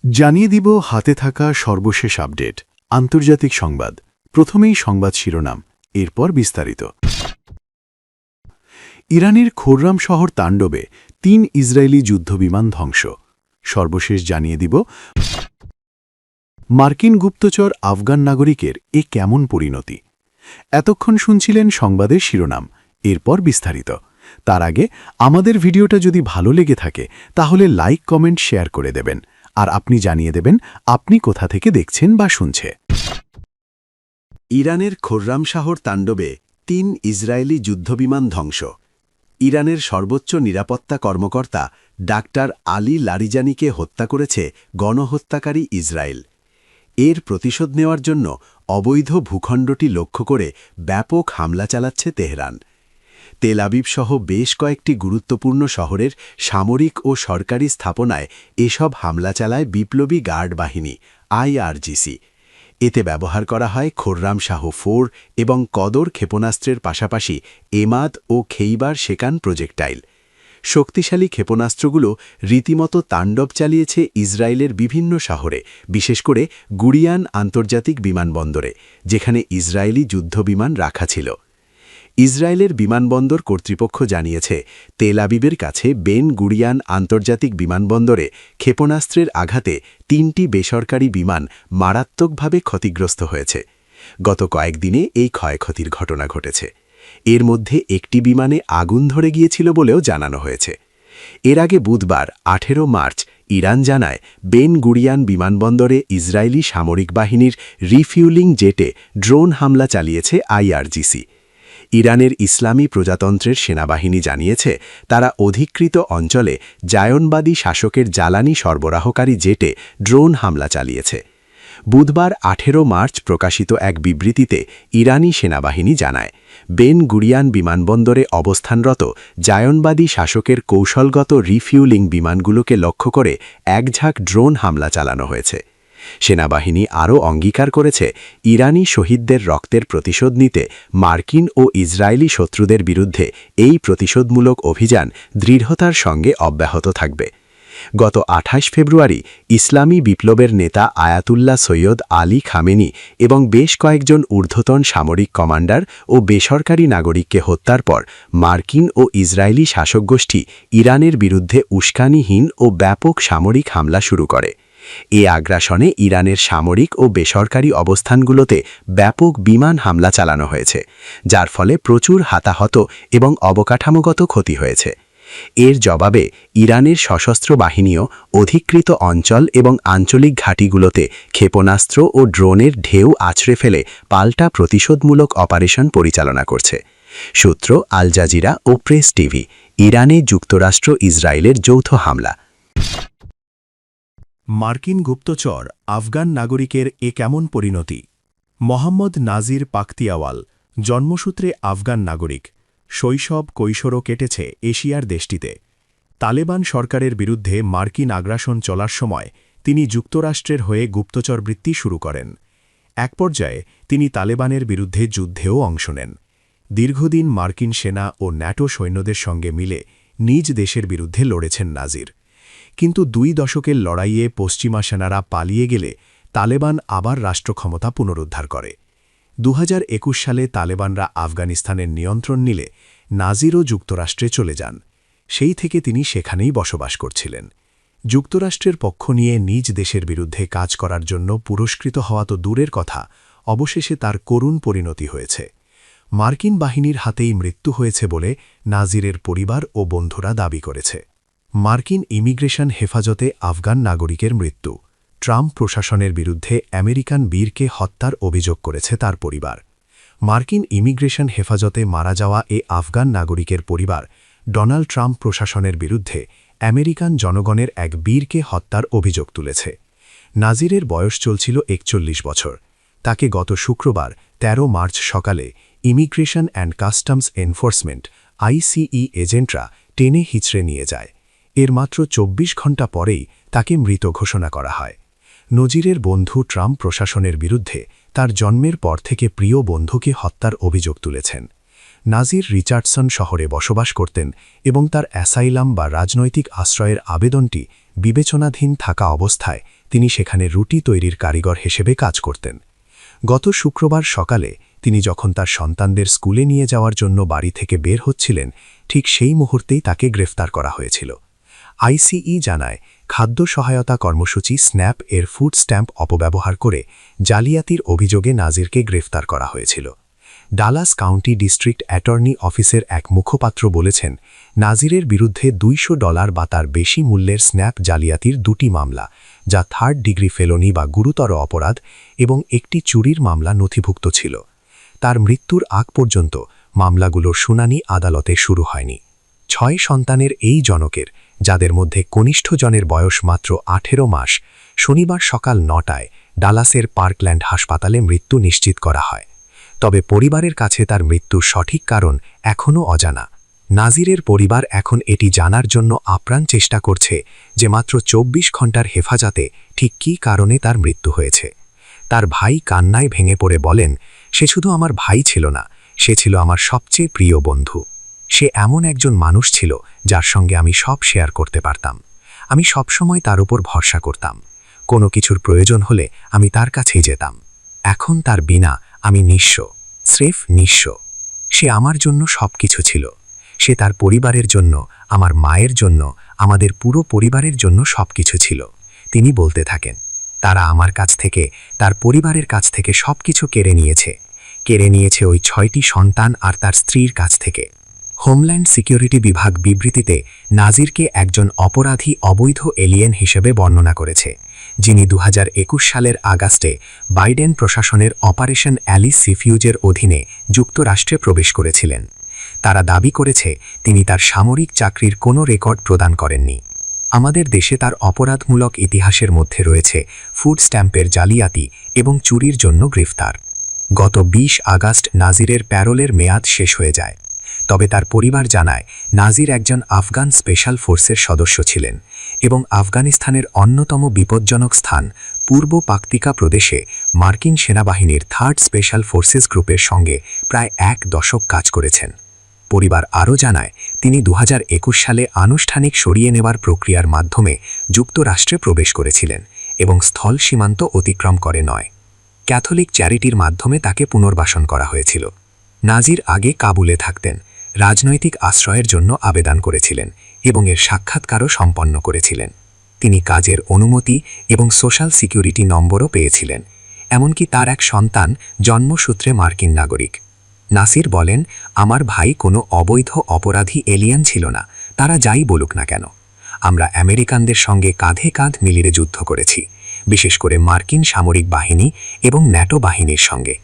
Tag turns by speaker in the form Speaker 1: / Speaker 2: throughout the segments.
Speaker 1: জানিয়ে দিব হাতে থাকা সর্বশেষ আপডেট আন্তর্জাতিক সংবাদ। প্রথমেই সংবাদ শিরোনাম, এরপর বিস্তারিত। ইরানের খোররাম শহর তাণ্ডবে ৩ ইসরায়েলি যুদ্ধবিমান ধ্বংস। সর্বশেষ জানিয়ে দিব মার্কিন গুপ্তচর আফগান নাগরিকের এ কেমন পরিণতি। এতক্ষণ শুনছিলেন সংবাদের শিরোনাম, এরপর বিস্তারিত। তার আগে আমাদের ভিডিওটা যদি ভালো লেগে থাকে তাহলে লাইক, কমেন্ট, শেয়ার করে দেবেন, আর আপনি জানিয়ে দেবেন আপনি কোথা থেকে দেখছেন বা শুনছে।
Speaker 2: ইরানের খোররাম শহর তাণ্ডবে ৩ ইসরায়েলি যুদ্ধবিমান ধ্বংস। ইরানের সর্বোচ্চ নিরাপত্তা কর্মকর্তা ডাক্তার আলী লারিজানিকে হত্যা করেছে গণহত্যাকারী ইসরায়েল। এর প্রতিশোধ নেওয়ার জন্য অবৈধ ভূখণ্ডটি লক্ষ্য করে ব্যাপক হামলা চালাচ্ছে তেহরান। তেল আবিব সহ বেশ কয়েকটি গুরুত্বপূর্ণ শহরের সামরিক ও সরকারি স্থাপনায় এসব হামলা চালায় বিপ্লবী গার্ড বাহিনী IRGC। এতে ব্যবহার করা হয় খোররাম শাহ 4 এবং কদর ক্ষেপণাস্ত্রের পাশাপাশি এমাদ ও খেইবার শেকান প্রজেক্টাইল। শক্তিশালী ক্ষেপণাস্ত্রগুলো রীতিমতো তাণ্ডব চালিয়েছে ইসরায়েলের বিভিন্ন শহরে, বিশেষ করে গুরিয়ান আন্তর্জাতিক বিমানবন্দরে, যেখানে ইসরায়েলি যুদ্ধবিমান রাখা ছিল। ইসরায়েলের বিমানবন্দর কর্তৃপক্ষ জানিয়েছে, তেল আবিবের কাছে বেন গুরিয়ান আন্তর্জাতিক বিমানবন্দরে ক্ষেপণাস্ত্রের আঘাতে 3টি বেসরকারি বিমান মারাত্মকভাবে ক্ষতিগ্রস্ত হয়েছে। গত কয়েকদিনে এই ক্ষয়ক্ষতির ঘটনা ঘটেছে। এর মধ্যে একটি বিমানে আগুন ধরে গিয়েছিল বলেও জানানো হয়েছে। এর আগে বুধবার 18 মার্চ ইরান জানায়, বেন গুরিয়ান বিমানবন্দরে ইসরায়েলি সামরিক বাহিনীর রিফিউলিং জেটে ড্রোন হামলা চালিয়েছে IRGC। ইরানের ইসলামী প্রজাতন্ত্রের সেনাবাহিনী জানিয়েছে, তারা অধিকৃত অঞ্চলে জায়নবাদী শাসকের জ্বালানি সরবরাহকারী জেটে ড্রোন হামলা চালিয়েছে। বুধবার 18 মার্চ প্রকাশিত এক বিবৃতিতে ইরানি সেনাবাহিনী জানায়, বেন গুরিয়ান বিমানবন্দরে অবস্থানরত জায়নবাদী শাসকের কৌশলগত রিফিউলিং বিমানগুলোকে লক্ষ্য করে একঝাঁক ড্রোন হামলা চালানো হয়েছে। সেনাবাহিনী আরও অঙ্গীকার করেছে, ইরানি শহীদদের রক্তের প্রতিশোধ নিতে মার্কিন ও ইসরায়েলি শত্রুদের বিরুদ্ধে এই প্রতিশোধমূলক অভিযান দৃঢ়তার সঙ্গে অব্যাহত থাকবে। গত 28 ফেব্রুয়ারি ইসলামী বিপ্লবের নেতা আয়াতুল্লাহ সৈয়দ আলী খামেনি এবং বেশ কয়েকজন ঊর্ধ্বতন সামরিক কমান্ডার ও বেসরকারি নাগরিককে হত্যার পর মার্কিন ও ইসরায়েলি শাসকগোষ্ঠী ইরানের বিরুদ্ধে উস্কানিহীন ও ব্যাপক সামরিক হামলা শুরু করে। এ আগ্রাসনে ইরানের সামরিক ও বেসরকারি অবস্থানগুলোতে ব্যাপক বিমান হামলা চালানো হয়েছে, যার ফলে প্রচুর হতাহত এবং অবকাঠামোগত ক্ষতি হয়েছে। এর জবাবে ইরানের সশস্ত্র বাহিনীও অধিকৃত অঞ্চল এবং আঞ্চলিক ঘাঁটিগুলোতে ক্ষেপণাস্ত্র ও ড্রোনের ঢেউ আছড়ে ফেলে পাল্টা প্রতিশোধমূলক অপারেশন পরিচালনা করছে। সূত্র আল জাজিরা ও প্রেস টিভি। ইরানে যুক্তরাষ্ট্র ইসরায়েলের যৌথ হামলা।
Speaker 3: মার্কিন গুপ্তচর আফগান নাগরিকের এ কেমন পরিণতি। মোহাম্মদ নাজির পাখতিয়াওয়াল জন্মসূত্রে আফগান নাগরিক, শৈশব কৈশোরও কেটেছে এশিয়ার দেশটিতে। তালেবান সরকারের বিরুদ্ধে মার্কিন আগ্রাসন চলার সময় তিনি যুক্তরাষ্ট্রের হয়ে গুপ্তচর বৃত্তি শুরু করেন। এক পর্যায়ে তিনি তালেবানের বিরুদ্ধে যুদ্ধেও অংশ নেন। দীর্ঘদিন মার্কিন সেনা ও ন্যাটো সৈন্যদের সঙ্গে মিলে নিজ দেশের বিরুদ্ধে লড়েছেন নাজির। কিন্তু 2 দশকের লড়াইয়ে পশ্চিমা সেনারা পালিয়ে গেলে তালেবান আবার রাষ্ট্রক্ষমতা পুনরুদ্ধার করে। 2021 সালে তালেবানরা আফগানিস্তানের নিয়ন্ত্রণ নিলে নাজিরও যুক্তরাষ্ট্রে চলে যান। সেই থেকে তিনি সেখানেই বসবাস করছিলেন। যুক্তরাষ্ট্রের পক্ষ নিয়ে নিজ দেশের বিরুদ্ধে কাজ করার জন্য পুরস্কৃত হওয়া তো দূরের কথা, অবশেষে তার করুণ পরিণতি হয়েছে। মার্কিন বাহিনীর হাতেই মৃত্যু হয়েছে বলে নাজিরের পরিবার ও বন্ধুরা দাবি করেছে। মার্কিন ইমিগ্রেশন হেফাজতে আফগান নাগরিকের মৃত্যু। ট্রাম্প প্রশাসনের বিরুদ্ধে আমেরিকান বীরকে হত্যার অভিযোগ করেছে তার পরিবার। মার্কিন ইমিগ্রেশন হেফাজতে মারা যাওয়া এ আফগান নাগরিকের পরিবার ডোনাল্ড ট্রাম্প প্রশাসনের বিরুদ্ধে আমেরিকান জনগণের এক বীরকে হত্যার অভিযোগ তুলেছে। নাজিরের বয়স চলছিল 41 বছর। তাকে গত শুক্রবার 13 মার্চ সকালে immigration and customs enforcement ICE এজেন্টরা টেনে হিঁচড়ে নিয়ে যায়। এর মাত্র 24 ঘণ্টা পরেই তাকে মৃত ঘোষণা করা হয়। নজিরের বন্ধু ট্রাম্প প্রশাসনের বিরুদ্ধে তার জন্মের পর থেকে প্রিয় বন্ধুকে হত্যার অভিযোগ তুলেছেন। নাজির রিচার্ডসন শহরে বসবাস করতেন এবং তার অ্যাসাইলাম বা রাজনৈতিক আশ্রয়ের আবেদনটি বিবেচনাধীন থাকা অবস্থায় তিনি সেখানে রুটি তৈরির কারিগর হিসেবে কাজ করতেন। গত শুক্রবার সকালে তিনি যখন তার সন্তানদের স্কুলে নিয়ে যাওয়ার জন্য বাড়ি থেকে বের হচ্ছিলেন, ঠিক সেই মুহূর্তেই তাকে গ্রেফতার করা হয়েছিল। আইসিই জানায়, খাদ্য সহায়তা কর্মসূচি স্ন্যাপ এর ফুড স্ট্যাম্প অপব্যবহার করে জালিয়াতির অভিযোগে নাজিরকে গ্রেফতার করা হয়েছিল। ডালাস কাউন্টি ডিস্ট্রিক্ট অ্যাটর্নি অফিসের এক মুখপাত্র বলেছেন, নাজিরের বিরুদ্ধে $200 বা তার বেশি মূল্যের স্ন্যাপ জালিয়াতির 2টি মামলা, যা 3rd ডিগ্রি ফেলনি বা গুরুতর অপরাধ, এবং একটি চুরির মামলা নথিভুক্ত ছিল। তার মৃত্যুর আগ পর্যন্ত মামলাগুলোর শুনানি আদালতে শুরু হয়নি। 6 সন্তানের এই জনকের, যাদের মধ্যে কনিষ্ঠ জনের বয়স মাত্র 18 মাস, শনিবার সকাল 9টায় ডালাসের পার্কল্যান্ড হাসপাতালে মৃত্যু নিশ্চিত করা হয়। তবে পরিবারের কাছে তার মৃত্যুর সঠিক কারণ এখনও অজানা। নাজিরের পরিবার এখন এটি জানার জন্য আপ্রাণ চেষ্টা করছে যে মাত্র 24 ঘণ্টার হেফাজতে ঠিক কী কারণে তার মৃত্যু হয়েছে। তার ভাই কান্নায় ভেঙে পড়ে বলেন, সে শুধু আমার ভাই ছিল না, সে ছিল আমার সবচেয়ে প্রিয় বন্ধু। সে এমন একজন মানুষ ছিল যার সঙ্গে আমি সব শেয়ার করতে পারতাম। আমি সবসময় তার উপর ভরসা করতাম। কোনো কিছুর প্রয়োজন হলে আমি তার কাছেই যেতাম। এখন তার বিনা আমি নিঃস্ব, স্রেফ নিঃস্ব। সে আমার জন্য সব কিছু ছিল। সে তার পরিবারের জন্য, আমার মায়ের জন্য, আমাদের পুরো পরিবারের জন্য সব কিছু ছিল। তিনি বলতে থাকেন, তারা আমার কাছ থেকে, তার পরিবারের কাছ থেকে সব কিছু কেড়ে নিয়েছে ওই 6টি সন্তান আর তার স্ত্রীর কাছ থেকে। হোমল্যান্ড সিকিউরিটি বিভাগ বিবৃতিতে নাজিরকে একজন অপরাধী অবৈধ এলিয়েন হিসেবে বর্ণনা করেছে, যিনি 2021 সালের আগস্টে বাইডেন প্রশাসনের অপারেশন অ্যালিস রিফিউজের অধীনে যুক্তরাষ্ট্রে প্রবেশ করেছিলেন। তারা দাবি করেছে তিনি তার সামরিক চাকরির কোনো রেকর্ড প্রদান করেননি। আমাদের দেশে তার অপরাধমূলক ইতিহাসের মধ্যে রয়েছে ফুড স্ট্যাম্পের জালিয়াতি এবং চুরির জন্য গ্রেফতার। গত 20 আগস্ট নাজিরের প্যারোলের মেয়াদ শেষ হয়ে যায়। তবে তার পরিবার জানায়, নাজির একজন আফগান স্পেশাল ফোর্সের সদস্য ছিলেন এবং আফগানিস্তানের অন্যতম বিপজ্জনক স্থান পূর্ব পাকতিকা প্রদেশে মার্কিন সেনাবাহিনীর 3rd স্পেশাল ফোর্সেস গ্রুপের সঙ্গে প্রায় 1 দশক কাজ করেছেন। পরিবার আরও জানায়, তিনি 2021 সালে আনুষ্ঠানিক সরিয়ে নেওয়ার প্রক্রিয়ার মাধ্যমে যুক্তরাষ্ট্রে প্রবেশ করেছিলেন এবং স্থল সীমান্ত অতিক্রম করে নয়। ক্যাথলিক চ্যারিটির মাধ্যমে তাকে পুনর্বাসন করা হয়েছিল। নাজির আগে কাবুলে থাকতেন, রাজনৈতিক আশ্রয়ের জন্য আবেদন করেছিলেন এবং এর সাক্ষাৎকারও সম্পন্ন করেছিলেন। তিনি কাজের অনুমতি এবং সোশ্যাল সিকিউরিটি নম্বরও পেয়েছিলেন। এমনকি তার এক সন্তান জন্মসূত্রে মার্কিন নাগরিক। নাসির বলেন, আমার ভাই কোনো অবৈধ অপরাধী এলিয়েন ছিল না, তারা যাই বলুক না কেন। আমরা আমেরিকানদের সঙ্গে কাঁধে কাঁধ মিলিয়ে যুদ্ধ করেছি, বিশেষ করে মার্কিন সামরিক বাহিনী এবং ন্যাটো বাহিনীর সঙ্গে।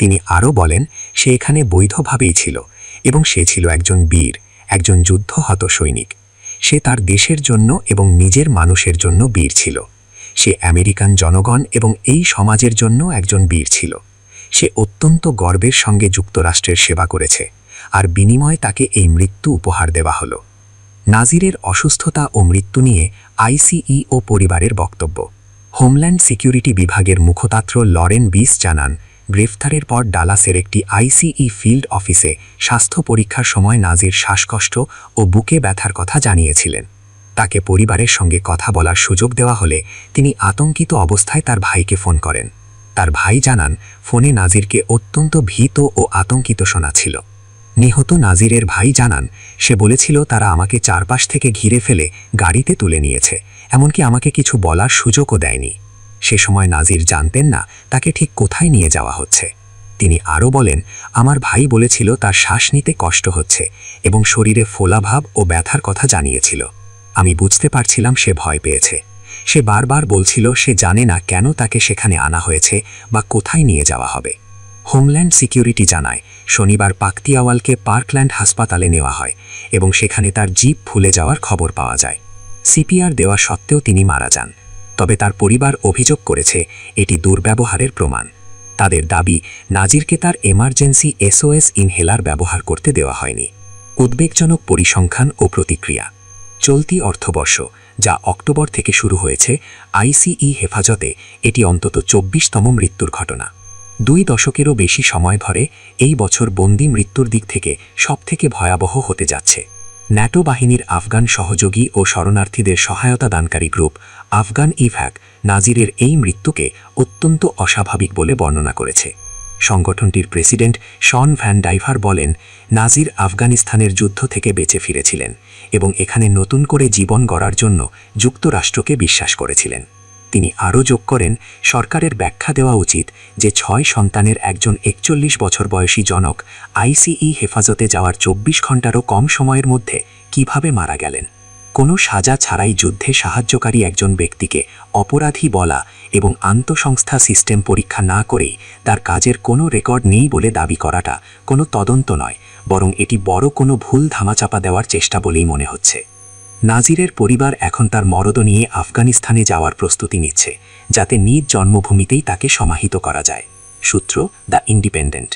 Speaker 3: তিনি আরও বলেন, সে এখানে বৈধভাবেই ছিল এবং সে ছিল একজন বীর, একজন যুদ্ধহত সৈনিক। সে তার দেশের জন্য এবং নিজের মানুষের জন্য বীর ছিল। সে আমেরিকান জনগণ এবং এই সমাজের জন্য একজন বীর ছিল। সে অত্যন্ত গর্বের সঙ্গে যুক্তরাষ্ট্রের সেবা করেছে, আর বিনিময়ে তাকে এই মৃত্যু উপহার দেওয়া হলো। নাজিরের অসুস্থতা ও মৃত্যু নিয়ে আইসিই ও পরিবারের বক্তব্য। হোমল্যান্ড সিকিউরিটি বিভাগের মুখপাত্র লরেন বিস জানান, গ্রেফতারের পর ডালাসের একটি আইসিই ফিল্ড অফিসে স্বাস্থ্য পরীক্ষার সময় নাজির শ্বাসকষ্ট ও বুকে ব্যথার কথা জানিয়েছিলেন। তাকে পরিবারের সঙ্গে কথা বলার সুযোগ দেওয়া হলে তিনি আতঙ্কিত অবস্থায় তার ভাইকে ফোন করেন। তার ভাই জানান, ফোনে নাজিরকে অত্যন্ত ভীত ও আতঙ্কিত শোনাচ্ছিল। নিহত নাজিরের ভাই জানান, সে বলেছিল তারা আমাকে চারপাশ থেকে ঘিরে ফেলে গাড়িতে তুলে নিয়েছে, এমনকি আমাকে কিছু বলার সুযোগও দেয়নি। সে সময় নাজির জানতেন না তাকে ঠিক কোথায় নিয়ে যাওয়া হচ্ছে। তিনি আরও বলেন, আমার ভাই বলেছিল তার শ্বাস নিতে কষ্ট হচ্ছে এবং শরীরে ফোলাভাব ও ব্যথার কথা জানিয়েছিল। আমি বুঝতে পারছিলাম সে ভয় পেয়েছে। সে বারবার বলছিল সে জানে না কেন তাকে সেখানে আনা হয়েছে বা কোথায় নিয়ে যাওয়া হবে। হোমল্যান্ড সিকিউরিটি জানায়, শনিবার পাকতিয়াওয়ালকে পার্কল্যান্ড হাসপাতালে নেওয়া হয় এবং সেখানে তার জিপ ফুলে যাওয়ার খবর পাওয়া যায়। সিপিআর দেওয়া সত্ত্বেও তিনি মারা যান। তবে তার পরিবার অভিযোগ করেছে এটি দুর্ব্যবহারের প্রমাণ। তাদের দাবি, নাজিরকে তার এমার্জেন্সি SOS ইনহেলার ব্যবহার করতে দেওয়া হয়নি। উদ্বেগজনক পরিসংখ্যান ও প্রতিক্রিয়া। চলতি অর্থবর্ষ, যা অক্টোবর থেকে শুরু হয়েছে, আইসিই হেফাজতে এটি অন্তত 24তম মৃত্যুর ঘটনা। 2 দশকেরও বেশি সময় ধরে এই বছর বন্দি মৃত্যুর দিক থেকে সবথেকে ভয়াবহ হতে যাচ্ছে।
Speaker 4: ন্যাটো বাহিনীর আফগান সহযোগী ও শরণার্থীদের সহায়তা দানকারী গ্রুপ আফগান ইভ্যাক নাজিরের এই মৃত্যুকে অত্যন্ত অস্বাভাবিক বলে বর্ণনা করেছে। সংগঠনটির প্রেসিডেন্ট শন ভ্যান ডাইভার বলেন, নাজির আফগানিস্তানের যুদ্ধ থেকে বেঁচে ফিরেছিলেন এবং এখানে নতুন করে জীবন গড়ার জন্য যুক্তরাষ্ট্রকে বিশ্বাস করেছিলেন। তিনি আরও যোগ করেন, সরকারের ব্যাখ্যা দেওয়া উচিত যে 6 সন্তানের একজন 41 বছর বয়সী জনক আইসিই হেফাজতে যাওয়ার 24 ঘণ্টারও কম সময়ের মধ্যে কিভাবে মারা গেলেন। কোনো সাজা ছাড়াই যুদ্ধে সাহায্যকারী একজন ব্যক্তিকে অপরাধী বলা এবং আন্তঃসংস্থা সিস্টেম পরীক্ষা না করেই তার কাজের কোনো রেকর্ড নেই বলে দাবি করাটা কোনো তদন্ত নয়, বরং এটি বড় কোনো ভুল ধামাচাপা দেওয়ার চেষ্টা বলেই মনে হচ্ছে। নাজিরের পরিবার এখন তার মরদ নিয়ে আফগানিস্তানে যাওয়ার প্রস্তুতি নিচ্ছে, যাতে নিজ জন্মভূমিতেই তাকে সমাহিত করা যায়। সূত্র দ্য ইন্ডিপেন্ডেন্ট।